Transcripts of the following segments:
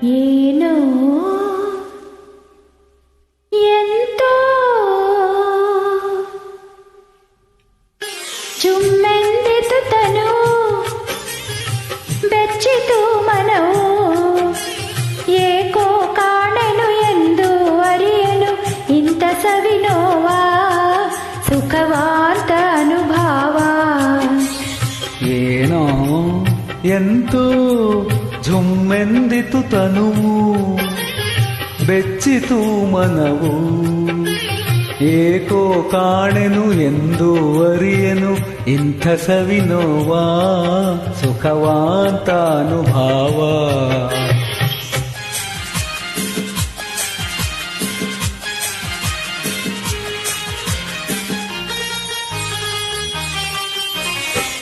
ಏನೋ ಎಂತೋ ಚುಮ್ಮೆಂದಿತು ತನು ಬೆಚ್ಚಿತು ಮನವು ಏಕೋ ಕಾಣೆನು ಎಂದು ಅರಿಯನು ಇಂಥ ಸವಿನೋವಾ ಸುಖವಾದ ಅನುಭವ. ಏನೋ ಎಂತೋ ಝುಮ್ಮೆಂದಿತು ತನುವು ಬೆಚ್ಚಿತು ಮನವು ಏಕೋ ಕಾಣೆನು ಎಂದು ಅರಿಯನು ಇಂಥ ಸವಿನೋವಾ ಸುಖವಾಂತ ಅನುಭವ.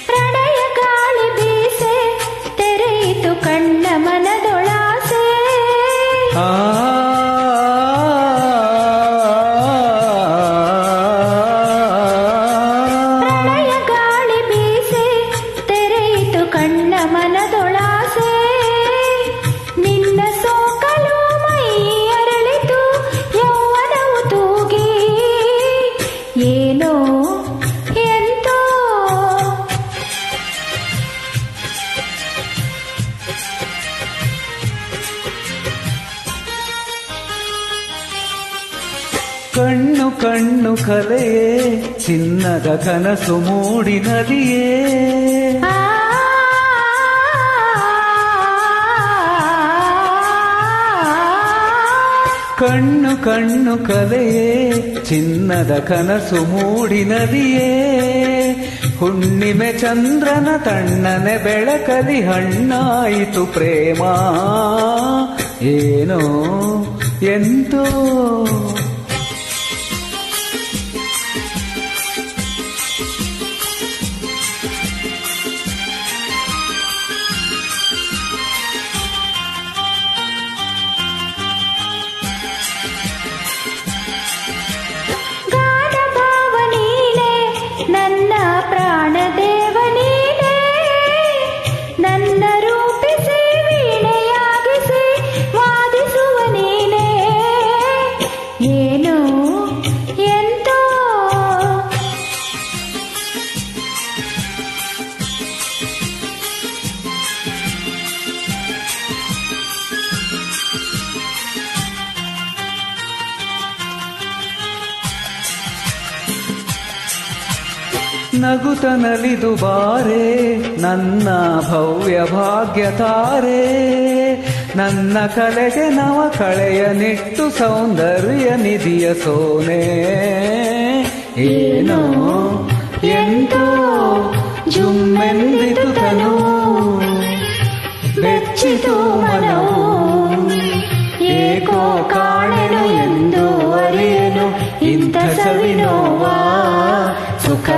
ಪ್ರಣಯ ಗಾಳಿ ಬೀಸೆ ತೆರೆಯಿತು ಕಣ್ಣ ಮನದೊಳಾಸೆ. ಪ್ರಣಯ ಗಾಳಿ ಬೀಸೆ ತೆರೆಯಿತು ಕಣ್ಣ ಮನದೊಳಾಸೆ. ನಿನ್ನ ಸೋಕಲು ಮೈ ಅರಳಿತು ಯೌವನವು ತೂಗಿ ಏನೋ ಎಂತೋ ಕಣ್ಣು ಕಣ್ಣು ಕಲೆಯೇ ಚಿನ್ನದ ಕನಸು ಮೂಡಿನದಿಯೇ. ಕಣ್ಣು ಕಣ್ಣು ಕಲೆಯೇ ಚಿನ್ನದ ಕನಸು ಮೂಡಿನದಿಯೇ. ಹುಣ್ಣಿಮೆ ಚಂದ್ರನ ತಣ್ಣನೆ ಬೆಳಕಲಿ ಹಣ್ಣಾಯಿತು ಪ್ರೇಮ ಏನೋ ಎಂತೋ. ನನ್ನ ಪ್ರಾಣದೇವ ನೀನೇ ನನ್ನ ರೂಪಿಸಿ ವೀಣೆಯಾಗಿಸಿ ವಾದಿಸುವ ನೀನೇ ಏನೋ ಎಂತೋ. ನಗುತ ನಲಿದು ಬಾರೆ ನನ್ನ ಭವ್ಯ ಭಾಗ್ಯ ತಾರೆ. ನನ್ನ ಕಲೆಗೆ ನವ ಕಳೆಯ ನಿಟ್ಟು ಸೌಂದರ್ಯ ನಿಧಿಯ ಸೋನೆ ಏನೋ ಎಂತೋ ಜುಮ್ಮೆಂದಿತು ತನು ಬೆಚ್ಚಿತು ಮನವು ಏಕೋ ಕಾಣೆನು ಎಂದು ಅರಿಯನು ಇಂಥ ಸವಿನೋವಾ ಸುಖ